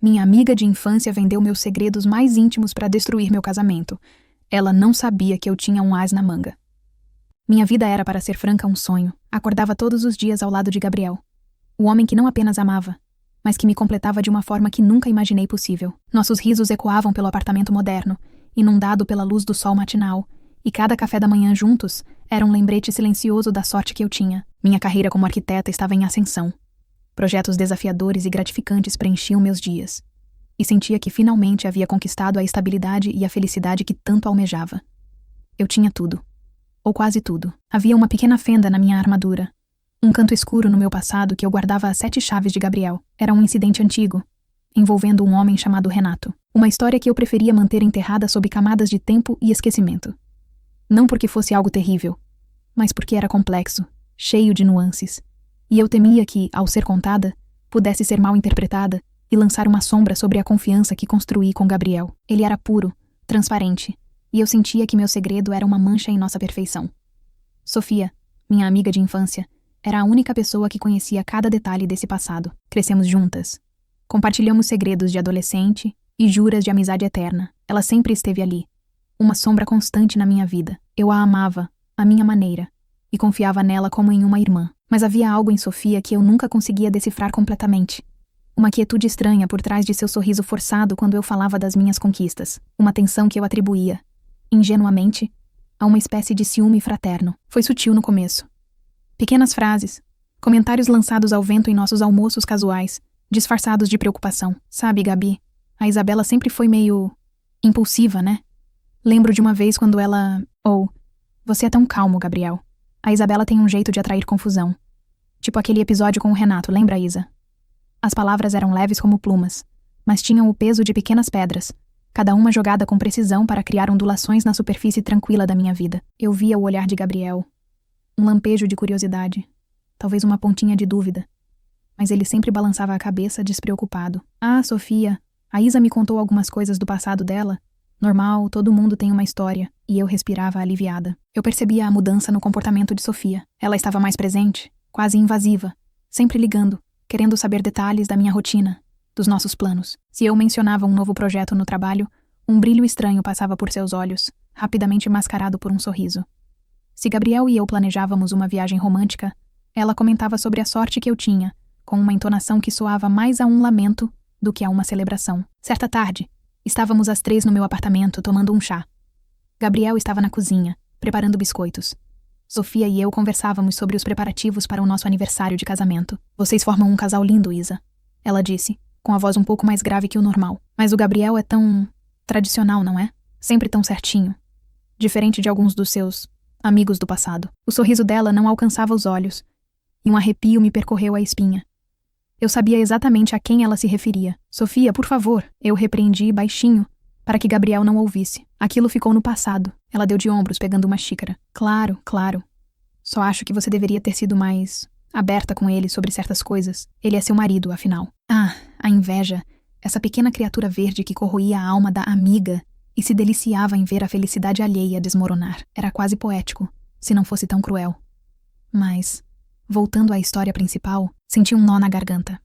Minha amiga de infância vendeu meus segredos mais íntimos para destruir meu casamento. Ela não sabia que eu tinha um as na manga. Minha vida era, para ser franca, um sonho. Acordava todos os dias ao lado de Gabriel. O homem que não apenas amava, mas que me completava de uma forma que nunca imaginei possível. Nossos risos ecoavam pelo apartamento moderno, inundado pela luz do sol matinal, e cada café da manhã juntos era um lembrete silencioso da sorte que eu tinha. Minha carreira como arquiteta estava em ascensão. Projetos desafiadores e gratificantes preenchiam meus dias. E sentia que finalmente havia conquistado a estabilidade e a felicidade que tanto almejava. Eu tinha tudo. Ou quase tudo. Havia uma pequena fenda na minha armadura. Um canto escuro no meu passado que eu guardava as 7 chaves de Gabriel. Era um incidente antigo, envolvendo um homem chamado Renato. Uma história que eu preferia manter enterrada sob camadas de tempo e esquecimento. Não porque fosse algo terrível, mas porque era complexo, cheio de nuances. E eu temia que, ao ser contada, pudesse ser mal interpretada e lançar uma sombra sobre a confiança que construí com Gabriel. Ele era puro, transparente, e eu sentia que meu segredo era uma mancha em nossa perfeição. Sofia, minha amiga de infância, era a única pessoa que conhecia cada detalhe desse passado. Crescemos juntas. Compartilhamos segredos de adolescente e juras de amizade eterna. Ela sempre esteve ali, uma sombra constante na minha vida. Eu a amava, à minha maneira, e confiava nela como em uma irmã. Mas havia algo em Sofia que eu nunca conseguia decifrar completamente. Uma quietude estranha por trás de seu sorriso forçado quando eu falava das minhas conquistas. Uma tensão que eu atribuía, ingenuamente, a uma espécie de ciúme fraterno. Foi sutil no começo. Pequenas frases, comentários lançados ao vento em nossos almoços casuais, disfarçados de preocupação. Sabe, Gabi, a Isabela sempre foi meio impulsiva, né? Lembro de uma vez quando ela... Você é tão calmo, Gabriel. A Isabela tem um jeito de atrair confusão. Tipo aquele episódio com o Renato, lembra, Isa? As palavras eram leves como plumas, mas tinham o peso de pequenas pedras, cada uma jogada com precisão para criar ondulações na superfície tranquila da minha vida. Eu via o olhar de Gabriel, um lampejo de curiosidade, talvez uma pontinha de dúvida, mas ele sempre balançava a cabeça despreocupado. Ah, Sofia, a Isa me contou algumas coisas do passado dela. Normal, todo mundo tem uma história, e eu respirava aliviada. Eu percebia a mudança no comportamento de Sofia. Ela estava mais presente, quase invasiva, sempre ligando, querendo saber detalhes da minha rotina, dos nossos planos. Se eu mencionava um novo projeto no trabalho, um brilho estranho passava por seus olhos, rapidamente mascarado por um sorriso. Se Gabriel e eu planejávamos uma viagem romântica, ela comentava sobre a sorte que eu tinha, com uma entonação que soava mais a um lamento do que a uma celebração. Certa tarde, estávamos as 3 no meu apartamento tomando um chá. Gabriel estava na cozinha, preparando biscoitos. Sofia e eu conversávamos sobre os preparativos para o nosso aniversário de casamento. Vocês formam um casal lindo, Isa, ela disse, com a voz um pouco mais grave que o normal. Mas o Gabriel é tão... tradicional, não é? Sempre tão certinho. Diferente de alguns dos seus amigos do passado. O sorriso dela não alcançava os olhos, e um arrepio me percorreu a espinha. Eu sabia exatamente a quem ela se referia. Sofia, por favor, eu repreendi baixinho, para que Gabriel não ouvisse. Aquilo ficou no passado. Ela deu de ombros, pegando uma xícara. Claro, claro. Só acho que você deveria ter sido mais aberta com ele sobre certas coisas. Ele é seu marido, afinal. Ah, a inveja. Essa pequena criatura verde que corroía a alma da amiga e se deliciava em ver a felicidade alheia desmoronar. Era quase poético, se não fosse tão cruel. Mas, voltando à história principal, senti um nó na garganta.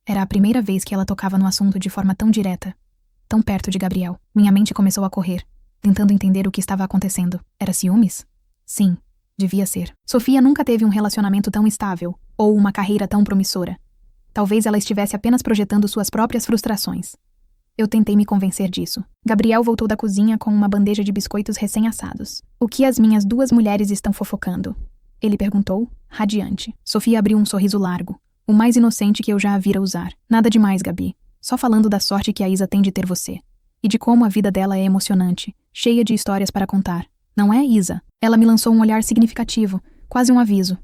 Era a primeira vez que ela tocava no assunto de forma tão direta, tão perto de Gabriel. Minha mente começou a correr, tentando entender o que estava acontecendo. Era ciúmes? Sim, devia ser. Sofia nunca teve um relacionamento tão estável, ou uma carreira tão promissora. Talvez ela estivesse apenas projetando suas próprias frustrações. Eu tentei me convencer disso. Gabriel voltou da cozinha com uma bandeja de biscoitos recém-assados. O que as minhas 2 mulheres estão fofocando? Ele perguntou, radiante. Sofia abriu um sorriso largo, o mais inocente que eu já a vira usar. Nada demais, Gabi. Só falando da sorte que a Isa tem de ter você. E de como a vida dela é emocionante, cheia de histórias para contar. Não é, Isa? Ela me lançou um olhar significativo, quase um aviso.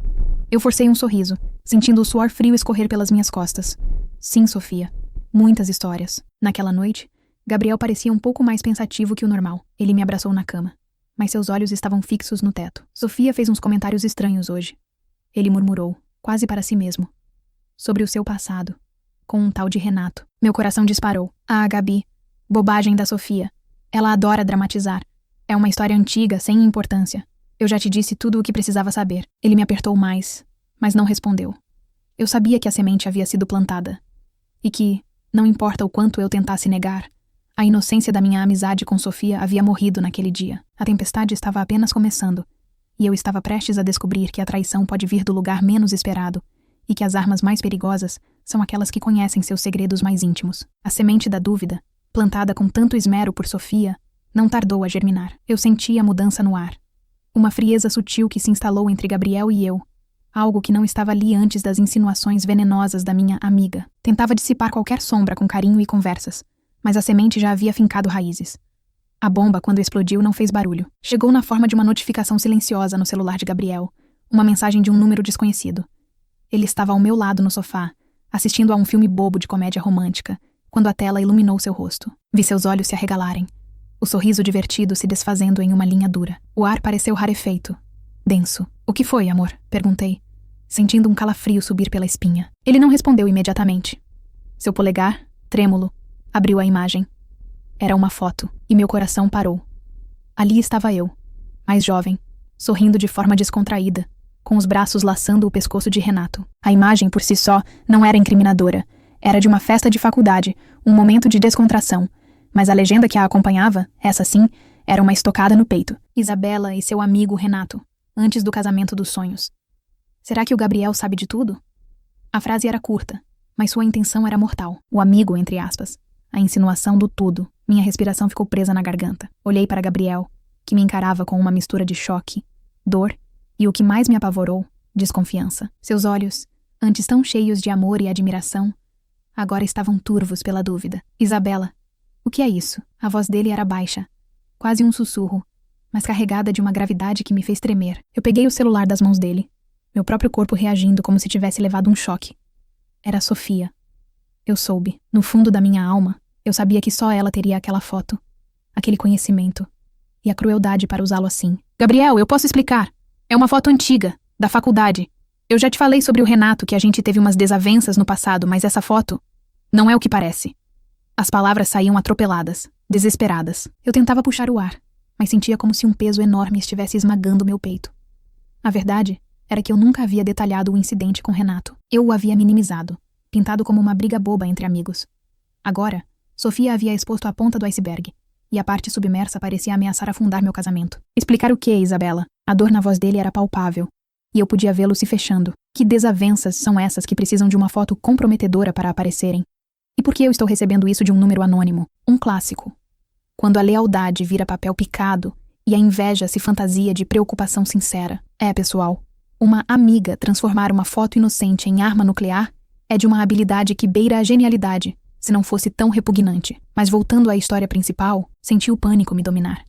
Eu forcei um sorriso, sentindo o suor frio escorrer pelas minhas costas. Sim, Sofia. Muitas histórias. Naquela noite, Gabriel parecia um pouco mais pensativo que o normal. Ele me abraçou na cama, mas seus olhos estavam fixos no teto. Sofia fez uns comentários estranhos hoje. Ele murmurou, quase para si mesmo, sobre o seu passado, com um tal de Renato. Meu coração disparou. Ah, Gabi. Bobagem da Sofia. Ela adora dramatizar. É uma história antiga, sem importância. Eu já te disse tudo o que precisava saber. Ele me apertou mais, mas não respondeu. Eu sabia que a semente havia sido plantada. E que, Não importa o quanto eu tentasse negar, a inocência da minha amizade com Sofia havia morrido naquele dia. A tempestade estava apenas começando, e eu estava prestes a descobrir que a traição pode vir do lugar menos esperado e que as armas mais perigosas são aquelas que conhecem seus segredos mais íntimos. A semente da dúvida, plantada com tanto esmero por Sofia, não tardou a germinar. Eu sentia a mudança no ar. Uma frieza sutil que se instalou entre Gabriel e eu. Algo que não estava ali antes das insinuações venenosas da minha amiga. Tentava dissipar qualquer sombra com carinho e conversas, mas a semente já havia fincado raízes. A bomba, quando explodiu, não fez barulho. Chegou na forma de uma notificação silenciosa no celular de Gabriel, uma mensagem de um número desconhecido. Ele estava ao meu lado no sofá, assistindo a um filme bobo de comédia romântica, quando a tela iluminou seu rosto. Vi seus olhos se arregalarem, o sorriso divertido se desfazendo em uma linha dura. O ar pareceu rarefeito, denso. "O que foi, amor?" perguntei, sentindo um calafrio subir pela espinha. Ele não respondeu imediatamente. Seu polegar, trêmulo, abriu a imagem. Era uma foto, e meu coração parou. Ali estava eu, mais jovem, sorrindo de forma descontraída, com os braços laçando o pescoço de Renato. A imagem por si só não era incriminadora. Era de uma festa de faculdade, um momento de descontração. Mas a legenda que a acompanhava, essa sim, era uma estocada no peito. Isabela e seu amigo Renato, antes do casamento dos sonhos. Será que o Gabriel sabe de tudo? A frase era curta, mas sua intenção era mortal. O amigo, entre aspas. A insinuação do tudo. Minha respiração ficou presa na garganta. Olhei para Gabriel, que me encarava com uma mistura de choque, dor e, o que mais me apavorou, desconfiança. Seus olhos, antes tão cheios de amor e admiração, agora estavam turvos pela dúvida. "Isabela, o que é isso?" A voz dele era baixa, quase um sussurro, mas carregada de uma gravidade que me fez tremer. Eu peguei o celular das mãos dele, meu próprio corpo reagindo como se tivesse levado um choque. Era Sofia. Eu soube, no fundo da minha alma, eu sabia que só ela teria aquela foto, aquele conhecimento, e a crueldade para usá-lo assim. "Gabriel, eu posso explicar. É uma foto antiga, da faculdade. Eu já te falei sobre o Renato, que a gente teve umas desavenças no passado, mas essa foto não é o que parece." As palavras saíam atropeladas, desesperadas. Eu tentava puxar o ar, mas sentia como se um peso enorme estivesse esmagando meu peito. A verdade era que eu nunca havia detalhado o incidente com Renato. Eu o havia minimizado, pintado como uma briga boba entre amigos. Agora, Sofia havia exposto a ponta do iceberg, e a parte submersa parecia ameaçar afundar meu casamento. "Explicar o quê, Isabela?" A dor na voz dele era palpável, e eu podia vê-lo se fechando. Que desavenças são essas que precisam de uma foto comprometedora para aparecerem? E por que eu estou recebendo isso de um número anônimo? Um clássico. Quando a lealdade vira papel picado e a inveja se fantasia de preocupação sincera. Pessoal, uma amiga transformar uma foto inocente em arma nuclear é de uma habilidade que beira a genialidade, se não fosse tão repugnante. Mas voltando à história principal, senti o pânico me dominar.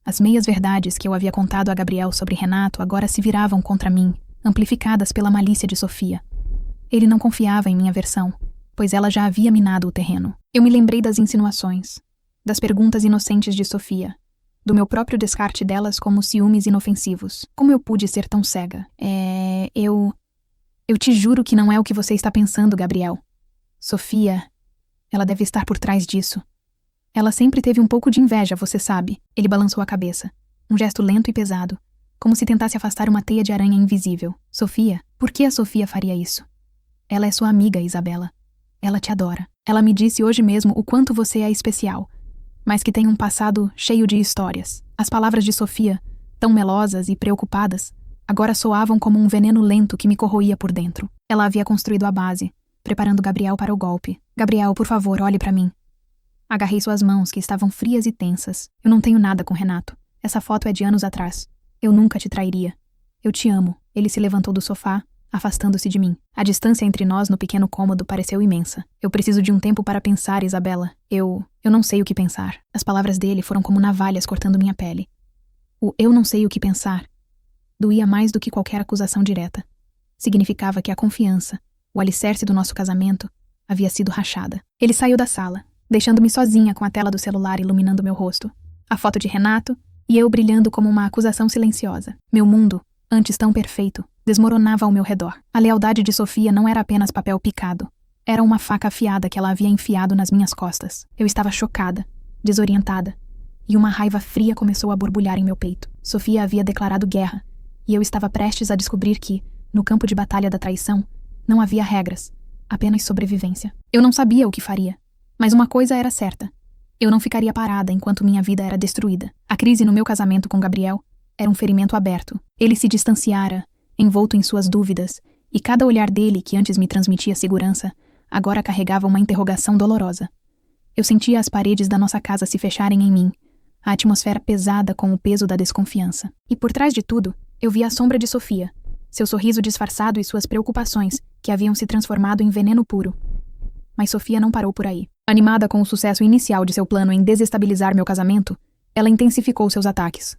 As meias verdades que eu havia contado a Gabriel sobre Renato agora se viravam contra mim, amplificadas pela malícia de Sofia. Ele não confiava em minha versão, pois ela já havia minado o terreno. Eu me lembrei das insinuações, das perguntas inocentes de Sofia, do meu próprio descarte delas como ciúmes inofensivos. Como eu pude ser tão cega? Eu te juro que não é o que você está pensando, Gabriel. Sofia, ela deve estar por trás disso. Ela sempre teve um pouco de inveja, você sabe. Ele balançou a cabeça, um gesto lento e pesado, como se tentasse afastar uma teia de aranha invisível. Sofia? Por que a Sofia faria isso? Ela é sua amiga, Isabela. Ela te adora. Ela me disse hoje mesmo o quanto você é especial, mas que tem um passado cheio de histórias. As palavras de Sofia, tão melosas e preocupadas, agora soavam como um veneno lento que me corroía por dentro. Ela havia construído a base, preparando Gabriel para o golpe. Gabriel, por favor, olhe para mim. Agarrei suas mãos, que estavam frias e tensas. Eu não tenho nada com Renato. Essa foto é de anos atrás. Eu nunca te trairia. Eu te amo. Ele se levantou do sofá, afastando-se de mim. A distância entre nós no pequeno cômodo pareceu imensa. Eu preciso de um tempo para pensar, Isabela. Eu não sei o que pensar. As palavras dele foram como navalhas cortando minha pele. O "eu não sei o que pensar" doía mais do que qualquer acusação direta. Significava que a confiança, o alicerce do nosso casamento, havia sido rachada. Ele saiu da sala, deixando-me sozinha com a tela do celular iluminando meu rosto, a foto de Renato e eu brilhando como uma acusação silenciosa. Meu mundo, antes tão perfeito, desmoronava ao meu redor. A lealdade de Sofia não era apenas papel picado. Era uma faca afiada que ela havia enfiado nas minhas costas. Eu estava chocada, desorientada, e uma raiva fria começou a borbulhar em meu peito. Sofia havia declarado guerra, e eu estava prestes a descobrir que, no campo de batalha da traição, não havia regras, apenas sobrevivência. Eu não sabia o que faria, mas uma coisa era certa. Eu não ficaria parada enquanto minha vida era destruída. A crise no meu casamento com Gabriel era um ferimento aberto. Ele se distanciara, envolto em suas dúvidas, e cada olhar dele, que antes me transmitia segurança, agora carregava uma interrogação dolorosa. Eu sentia as paredes da nossa casa se fecharem em mim, a atmosfera pesada com o peso da desconfiança. E por trás de tudo, eu via a sombra de Sofia, seu sorriso disfarçado e suas preocupações, que haviam se transformado em veneno puro. Mas Sofia não parou por aí. Animada com o sucesso inicial de seu plano em desestabilizar meu casamento, ela intensificou seus ataques.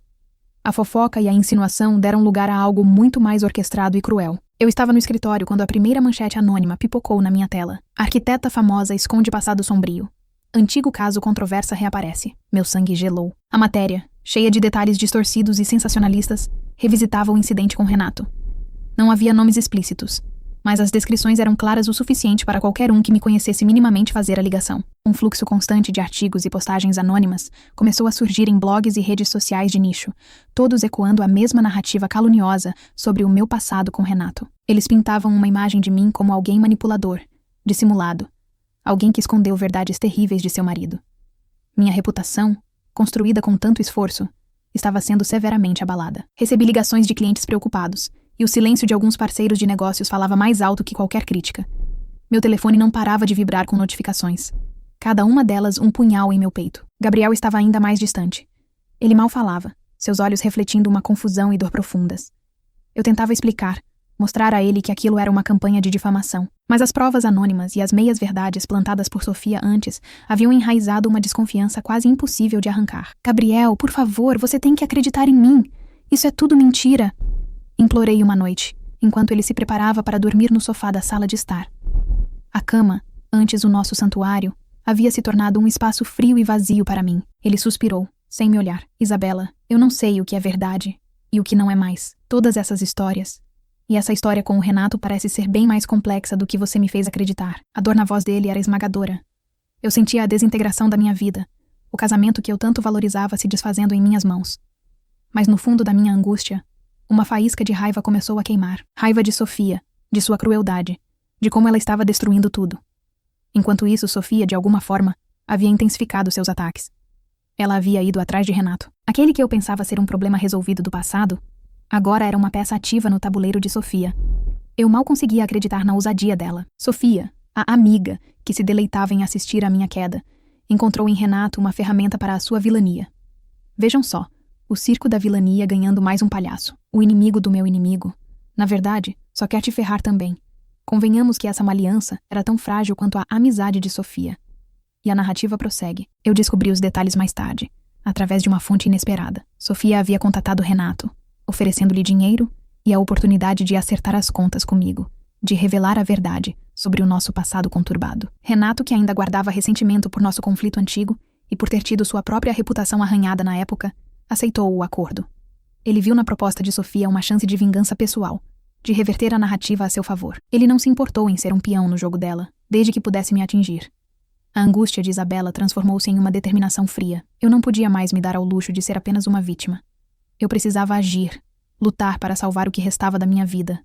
A fofoca e a insinuação deram lugar a algo muito mais orquestrado e cruel. Eu estava no escritório quando a primeira manchete anônima pipocou na minha tela. A arquiteta famosa esconde passado sombrio. Antigo caso controversa reaparece. Meu sangue gelou. A matéria, cheia de detalhes distorcidos e sensacionalistas, revisitava o incidente com Renato. Não havia nomes explícitos, mas as descrições eram claras o suficiente para qualquer um que me conhecesse minimamente fazer a ligação. Um fluxo constante de artigos e postagens anônimas começou a surgir em blogs e redes sociais de nicho, todos ecoando a mesma narrativa caluniosa sobre o meu passado com Renato. Eles pintavam uma imagem de mim como alguém manipulador, dissimulado, alguém que escondeu verdades terríveis de seu marido. Minha reputação, construída com tanto esforço, estava sendo severamente abalada. Recebi ligações de clientes preocupados, e o silêncio de alguns parceiros de negócios falava mais alto que qualquer crítica. Meu telefone não parava de vibrar com notificações. Cada uma delas um punhal em meu peito. Gabriel estava ainda mais distante. Ele mal falava, seus olhos refletindo uma confusão e dor profundas. Eu tentava explicar, mostrar a ele que aquilo era uma campanha de difamação. Mas as provas anônimas e as meias-verdades plantadas por Sofia antes haviam enraizado uma desconfiança quase impossível de arrancar. Gabriel, por favor, você tem que acreditar em mim. Isso é tudo mentira. Implorei uma noite, enquanto ele se preparava para dormir no sofá da sala de estar. A cama, antes o nosso santuário, havia se tornado um espaço frio e vazio para mim. Ele suspirou, sem me olhar. Isabela, eu não sei o que é verdade e o que não é mais. Todas essas histórias. E essa história com o Renato parece ser bem mais complexa do que você me fez acreditar. A dor na voz dele era esmagadora. Eu sentia a desintegração da minha vida, o casamento que eu tanto valorizava se desfazendo em minhas mãos. Mas no fundo da minha angústia, uma faísca de raiva começou a queimar. Raiva de Sofia, de sua crueldade, de como ela estava destruindo tudo. Enquanto isso, Sofia, de alguma forma, havia intensificado seus ataques. Ela havia ido atrás de Renato. Aquele que eu pensava ser um problema resolvido do passado, agora era uma peça ativa no tabuleiro de Sofia. Eu mal conseguia acreditar na ousadia dela. Sofia, a amiga que se deleitava em assistir à minha queda, encontrou em Renato uma ferramenta para a sua vilania. Vejam só. O circo da vilania ganhando mais um palhaço. O inimigo do meu inimigo, na verdade, só quer te ferrar também. Convenhamos que essa maliança era tão frágil quanto a amizade de Sofia. E a narrativa prossegue. Eu descobri os detalhes mais tarde, através de uma fonte inesperada. Sofia havia contatado Renato, oferecendo-lhe dinheiro e a oportunidade de acertar as contas comigo, de revelar a verdade sobre o nosso passado conturbado. Renato, que ainda guardava ressentimento por nosso conflito antigo e por ter tido sua própria reputação arranhada na época, aceitou o acordo. Ele viu na proposta de Sofia uma chance de vingança pessoal, de reverter a narrativa a seu favor. Ele não se importou em ser um peão no jogo dela, desde que pudesse me atingir. A angústia de Isabela transformou-se em uma determinação fria. Eu não podia mais me dar ao luxo de ser apenas uma vítima. Eu precisava agir, lutar para salvar o que restava da minha vida.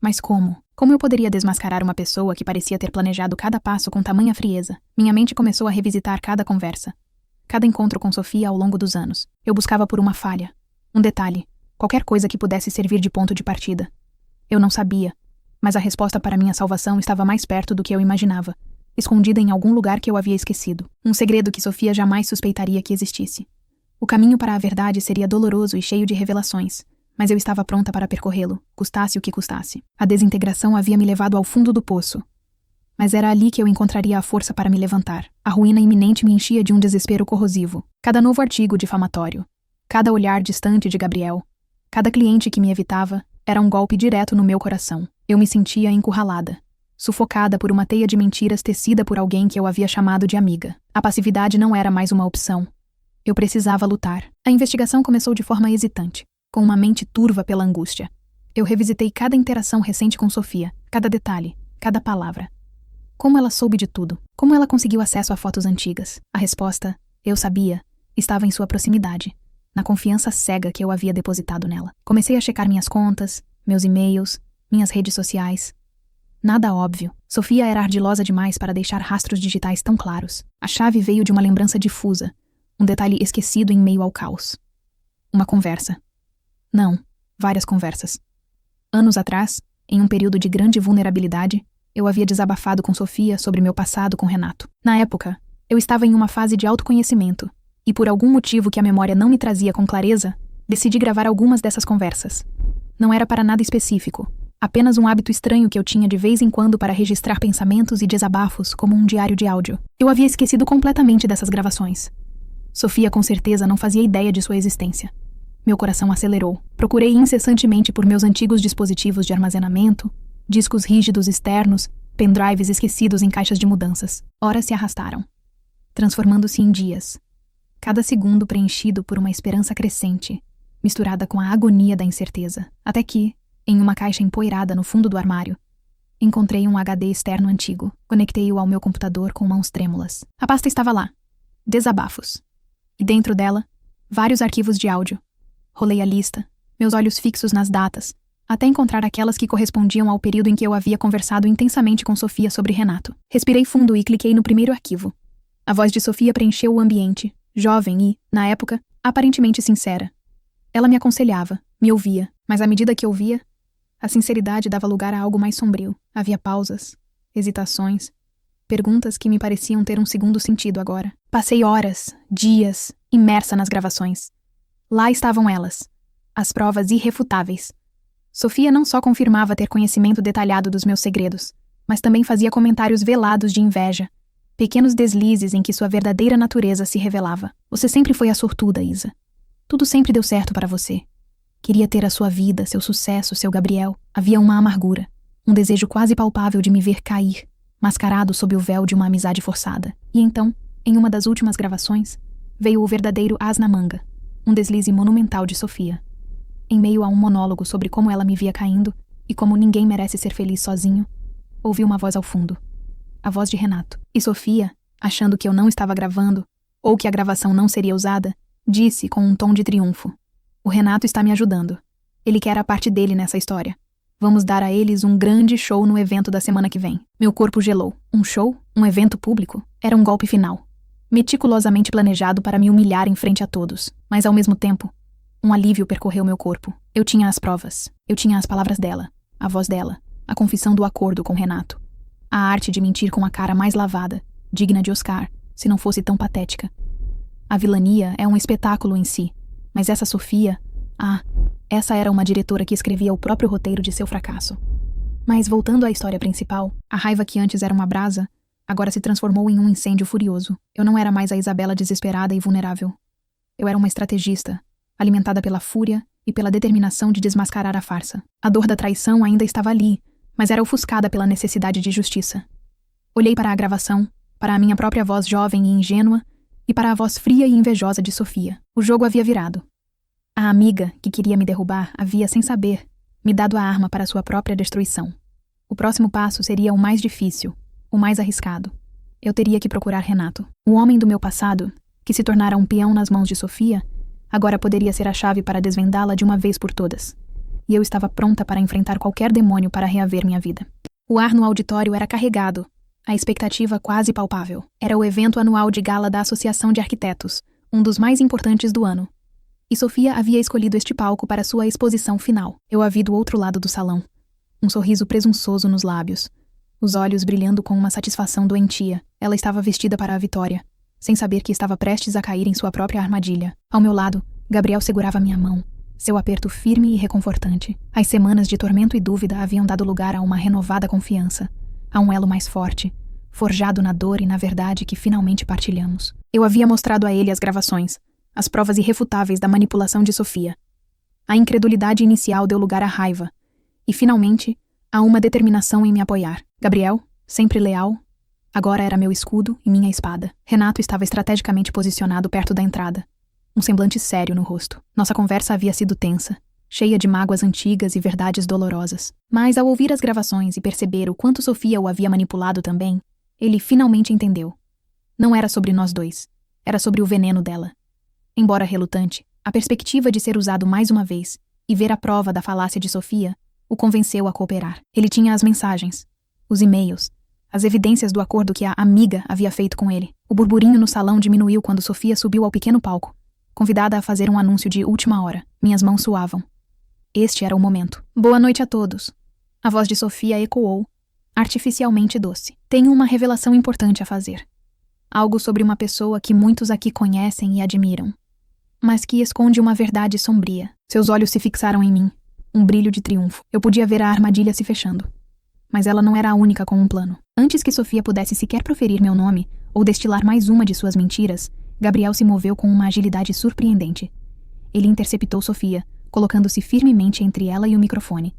Mas como? Como eu poderia desmascarar uma pessoa que parecia ter planejado cada passo com tamanha frieza? Minha mente começou a revisitar cada conversa, cada encontro com Sofia ao longo dos anos. Eu buscava por uma falha, um detalhe, qualquer coisa que pudesse servir de ponto de partida. Eu não sabia, mas a resposta para minha salvação estava mais perto do que eu imaginava, escondida em algum lugar que eu havia esquecido. Um segredo que Sofia jamais suspeitaria que existisse. O caminho para a verdade seria doloroso e cheio de revelações, mas eu estava pronta para percorrê-lo, custasse o que custasse. A desintegração havia me levado ao fundo do poço, mas era ali que eu encontraria a força para me levantar. A ruína iminente me enchia de um desespero corrosivo. Cada novo artigo difamatório, cada olhar distante de Gabriel, cada cliente que me evitava, era um golpe direto no meu coração. Eu me sentia encurralada, sufocada por uma teia de mentiras tecida por alguém que eu havia chamado de amiga. A passividade não era mais uma opção. Eu precisava lutar. A investigação começou de forma hesitante, com uma mente turva pela angústia. Eu revisitei cada interação recente com Sofia, cada detalhe, cada palavra. Como ela soube de tudo? Como ela conseguiu acesso a fotos antigas? A resposta, eu sabia, estava em sua proximidade, na confiança cega que eu havia depositado nela. Comecei a checar minhas contas, meus e-mails, minhas redes sociais. Nada óbvio. Sofia era ardilosa demais para deixar rastros digitais tão claros. A chave veio de uma lembrança difusa, um detalhe esquecido em meio ao caos. Uma conversa. Não, várias conversas. Anos atrás, em um período de grande vulnerabilidade, eu havia desabafado com Sofia sobre meu passado com Renato. Na época, eu estava em uma fase de autoconhecimento, e por algum motivo que a memória não me trazia com clareza, decidi gravar algumas dessas conversas. Não era para nada específico, apenas um hábito estranho que eu tinha de vez em quando para registrar pensamentos e desabafos como um diário de áudio. Eu havia esquecido completamente dessas gravações. Sofia com certeza não fazia ideia de sua existência. Meu coração acelerou. Procurei incessantemente por meus antigos dispositivos de armazenamento, discos rígidos externos, pendrives esquecidos em caixas de mudanças. Horas se arrastaram, transformando-se em dias. Cada segundo preenchido por uma esperança crescente, misturada com a agonia da incerteza. Até que, em uma caixa empoeirada no fundo do armário, encontrei um HD externo antigo. Conectei-o ao meu computador com mãos trêmulas. A pasta estava lá. Desabafos. E dentro dela, vários arquivos de áudio. Rolei a lista, meus olhos fixos nas datas, até encontrar aquelas que correspondiam ao período em que eu havia conversado intensamente com Sofia sobre Renato. Respirei fundo e cliquei no primeiro arquivo. A voz de Sofia preencheu o ambiente, jovem e, na época, aparentemente sincera. Ela me aconselhava, me ouvia, mas à medida que ouvia, a sinceridade dava lugar a algo mais sombrio. Havia pausas, hesitações, perguntas que me pareciam ter um segundo sentido agora. Passei horas, dias, imersa nas gravações. Lá estavam elas, as provas irrefutáveis. Sofia não só confirmava ter conhecimento detalhado dos meus segredos, mas também fazia comentários velados de inveja, pequenos deslizes em que sua verdadeira natureza se revelava. Você sempre foi a sortuda, Isa. Tudo sempre deu certo para você. Queria ter a sua vida, seu sucesso, seu Gabriel. Havia uma amargura, um desejo quase palpável de me ver cair, mascarado sob o véu de uma amizade forçada. E então, em uma das últimas gravações, veio o verdadeiro as na manga, um deslize monumental de Sofia. Em meio a um monólogo sobre como ela me via caindo e como ninguém merece ser feliz sozinho, ouvi uma voz ao fundo. A voz de Renato. E Sofia, achando que eu não estava gravando, ou que a gravação não seria usada, disse com um tom de triunfo: "O Renato está me ajudando. Ele quer a parte dele nessa história. Vamos dar a eles um grande show no evento da semana que vem." Meu corpo gelou. Um show? Um evento público? Era um golpe final. Meticulosamente planejado para me humilhar em frente a todos. Mas, ao mesmo tempo, um alívio percorreu meu corpo. Eu tinha as provas. Eu tinha as palavras dela, a voz dela, a confissão do acordo com Renato. A arte de mentir com a cara mais lavada, digna de Oscar, se não fosse tão patética. A vilania é um espetáculo em si, mas essa Sofia... essa era uma diretora que escrevia o próprio roteiro de seu fracasso. Mas, voltando à história principal, a raiva que antes era uma brasa, agora se transformou em um incêndio furioso. Eu não era mais a Isabela desesperada e vulnerável. Eu era uma estrategista, alimentada pela fúria e pela determinação de desmascarar a farsa. A dor da traição ainda estava ali, mas era ofuscada pela necessidade de justiça. Olhei para a gravação, para a minha própria voz jovem e ingênua, e para a voz fria e invejosa de Sofia. O jogo havia virado. A amiga, que queria me derrubar, havia, sem saber, me dado a arma para sua própria destruição. O próximo passo seria o mais difícil, o mais arriscado. Eu teria que procurar Renato. O homem do meu passado, que se tornara um peão nas mãos de Sofia, agora poderia ser a chave para desvendá-la de uma vez por todas. E eu estava pronta para enfrentar qualquer demônio para reaver minha vida. O ar no auditório era carregado, a expectativa quase palpável. Era o evento anual de gala da Associação de Arquitetos, um dos mais importantes do ano. E Sofia havia escolhido este palco para sua exposição final. Eu a vi do outro lado do salão, um sorriso presunçoso nos lábios, os olhos brilhando com uma satisfação doentia. Ela estava vestida para a vitória, sem saber que estava prestes a cair em sua própria armadilha. Ao meu lado, Gabriel segurava minha mão, seu aperto firme e reconfortante. As semanas de tormento e dúvida haviam dado lugar a uma renovada confiança, a um elo mais forte, forjado na dor e na verdade que finalmente partilhamos. Eu havia mostrado a ele as gravações, as provas irrefutáveis da manipulação de Sofia. A incredulidade inicial deu lugar à raiva, e finalmente, a uma determinação em me apoiar. Gabriel, sempre leal, agora era meu escudo e minha espada. Renato estava estrategicamente posicionado perto da entrada, um semblante sério no rosto. Nossa conversa havia sido tensa, cheia de mágoas antigas e verdades dolorosas. Mas ao ouvir as gravações e perceber o quanto Sofia o havia manipulado também, ele finalmente entendeu. Não era sobre nós dois, era sobre o veneno dela. Embora relutante, a perspectiva de ser usado mais uma vez e ver a prova da falácia de Sofia o convenceu a cooperar. Ele tinha as mensagens, os e-mails, as evidências do acordo que a amiga havia feito com ele. O burburinho no salão diminuiu quando Sofia subiu ao pequeno palco, convidada a fazer um anúncio de última hora. Minhas mãos suavam. Este era o momento. Boa noite a todos. A voz de Sofia ecoou, artificialmente doce. Tenho uma revelação importante a fazer. Algo sobre uma pessoa que muitos aqui conhecem e admiram, mas que esconde uma verdade sombria. Seus olhos se fixaram em mim, um brilho de triunfo. Eu podia ver a armadilha se fechando. Mas ela não era a única com um plano. Antes que Sofia pudesse sequer proferir meu nome ou destilar mais uma de suas mentiras, Gabriel se moveu com uma agilidade surpreendente. Ele interceptou Sofia, colocando-se firmemente entre ela e o microfone.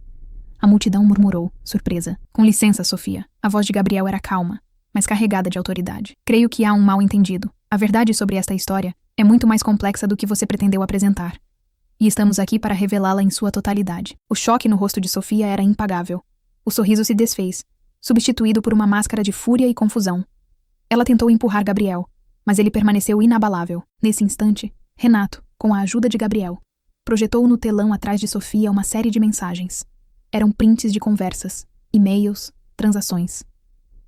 A multidão murmurou, surpresa. Com licença, Sofia. A voz de Gabriel era calma, mas carregada de autoridade. Creio que há um mal-entendido. A verdade sobre esta história é muito mais complexa do que você pretendeu apresentar. E estamos aqui para revelá-la em sua totalidade. O choque no rosto de Sofia era impagável. O sorriso se desfez, substituído por uma máscara de fúria e confusão. Ela tentou empurrar Gabriel, mas ele permaneceu inabalável. Nesse instante, Renato, com a ajuda de Gabriel, projetou no telão atrás de Sofia uma série de mensagens. Eram prints de conversas, e-mails, transações.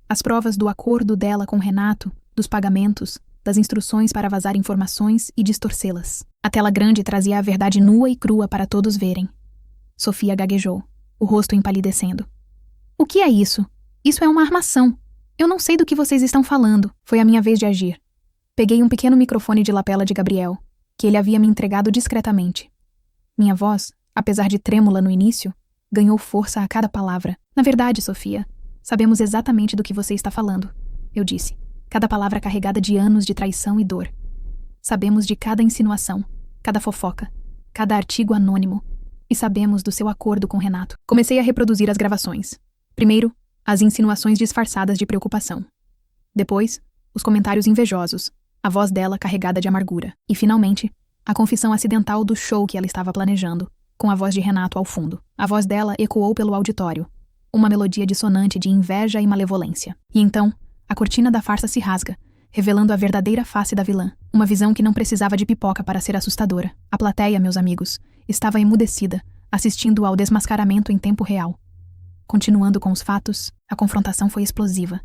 As provas do acordo dela com Renato, dos pagamentos, das instruções para vazar informações e distorcê-las. A tela grande trazia a verdade nua e crua para todos verem. Sofia gaguejou, o rosto empalidecendo. O que é isso? Isso é uma armação. Eu não sei do que vocês estão falando. Foi a minha vez de agir. Peguei um pequeno microfone de lapela de Gabriel, que ele havia me entregado discretamente. Minha voz, apesar de trêmula no início, ganhou força a cada palavra. Na verdade, Sofia, sabemos exatamente do que você está falando, eu disse, cada palavra carregada de anos de traição e dor. Sabemos de cada insinuação, cada fofoca, cada artigo anônimo, e sabemos do seu acordo com Renato. Comecei a reproduzir as gravações. Primeiro, as insinuações disfarçadas de preocupação. Depois, os comentários invejosos, a voz dela carregada de amargura. E, finalmente, a confissão acidental do show que ela estava planejando, com a voz de Renato ao fundo. A voz dela ecoou pelo auditório, uma melodia dissonante de inveja e malevolência. E então, a cortina da farsa se rasga, revelando a verdadeira face da vilã. Uma visão que não precisava de pipoca para ser assustadora. A plateia, meus amigos, estava emudecida, assistindo ao desmascaramento em tempo real. Continuando com os fatos, a confrontação foi explosiva.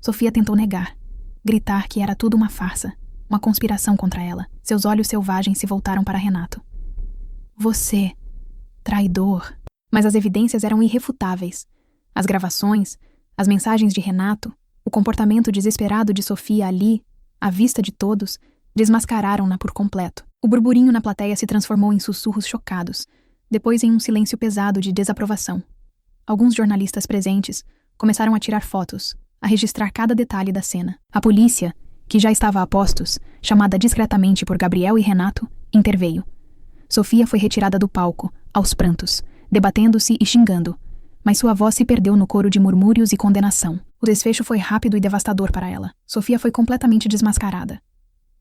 Sofia tentou negar, gritar que era tudo uma farsa, uma conspiração contra ela. Seus olhos selvagens se voltaram para Renato. Você, traidor. Mas as evidências eram irrefutáveis. As gravações, as mensagens de Renato, o comportamento desesperado de Sofia ali, à vista de todos, desmascararam-na por completo. O burburinho na plateia se transformou em sussurros chocados, depois em um silêncio pesado de desaprovação. Alguns jornalistas presentes começaram a tirar fotos, a registrar cada detalhe da cena. A polícia, que já estava a postos, chamada discretamente por Gabriel e Renato, interveio. Sofia foi retirada do palco, aos prantos, debatendo-se e xingando, mas sua voz se perdeu no coro de murmúrios e condenação. O desfecho foi rápido e devastador para ela. Sofia foi completamente desmascarada.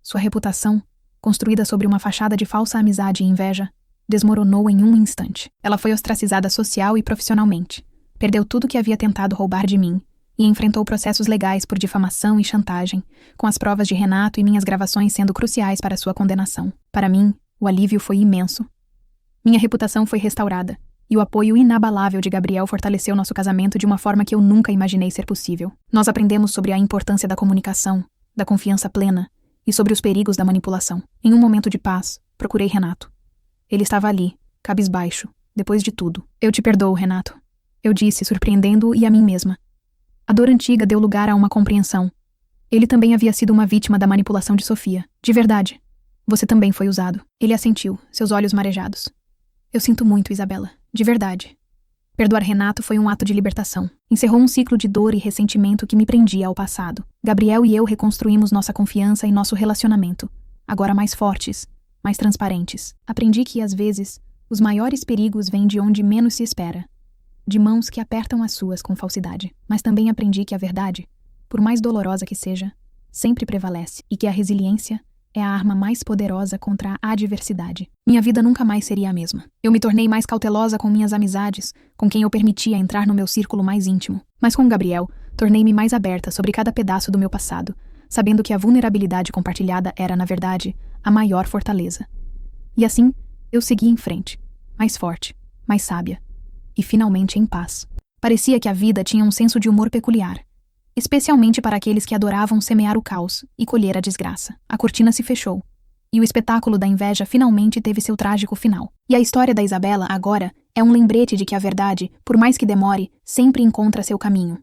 Sua reputação, construída sobre uma fachada de falsa amizade e inveja, desmoronou em um instante. Ela foi ostracizada social e profissionalmente. Perdeu tudo que havia tentado roubar de mim e enfrentou processos legais por difamação e chantagem, com as provas de Renato e minhas gravações sendo cruciais para sua condenação. Para mim, o alívio foi imenso. Minha reputação foi restaurada, e o apoio inabalável de Gabriel fortaleceu nosso casamento de uma forma que eu nunca imaginei ser possível. Nós aprendemos sobre a importância da comunicação, da confiança plena e sobre os perigos da manipulação. Em um momento de paz, procurei Renato. Ele estava ali, cabisbaixo, depois de tudo. Eu te perdoo, Renato. Eu disse, surpreendendo-o e a mim mesma. A dor antiga deu lugar a uma compreensão. Ele também havia sido uma vítima da manipulação de Sofia. De verdade. Você também foi usado. Ele assentiu, seus olhos marejados. Eu sinto muito, Isabela. De verdade. Perdoar Renato foi um ato de libertação. Encerrou um ciclo de dor e ressentimento que me prendia ao passado. Gabriel e eu reconstruímos nossa confiança e nosso relacionamento, agora mais fortes, mais transparentes. Aprendi que, às vezes, os maiores perigos vêm de onde menos se espera, de mãos que apertam as suas com falsidade. Mas também aprendi que a verdade, por mais dolorosa que seja, sempre prevalece e que a resiliência é a arma mais poderosa contra a adversidade. Minha vida nunca mais seria a mesma. Eu me tornei mais cautelosa com minhas amizades, com quem eu permitia entrar no meu círculo mais íntimo. Mas com Gabriel, tornei-me mais aberta sobre cada pedaço do meu passado, sabendo que a vulnerabilidade compartilhada era, na verdade, a maior fortaleza. E assim, eu segui em frente, mais forte, mais sábia, e finalmente em paz. Parecia que a vida tinha um senso de humor peculiar, especialmente para aqueles que adoravam semear o caos e colher a desgraça. A cortina se fechou, e o espetáculo da inveja finalmente teve seu trágico final. E a história da Isabela, agora, é um lembrete de que a verdade, por mais que demore, sempre encontra seu caminho.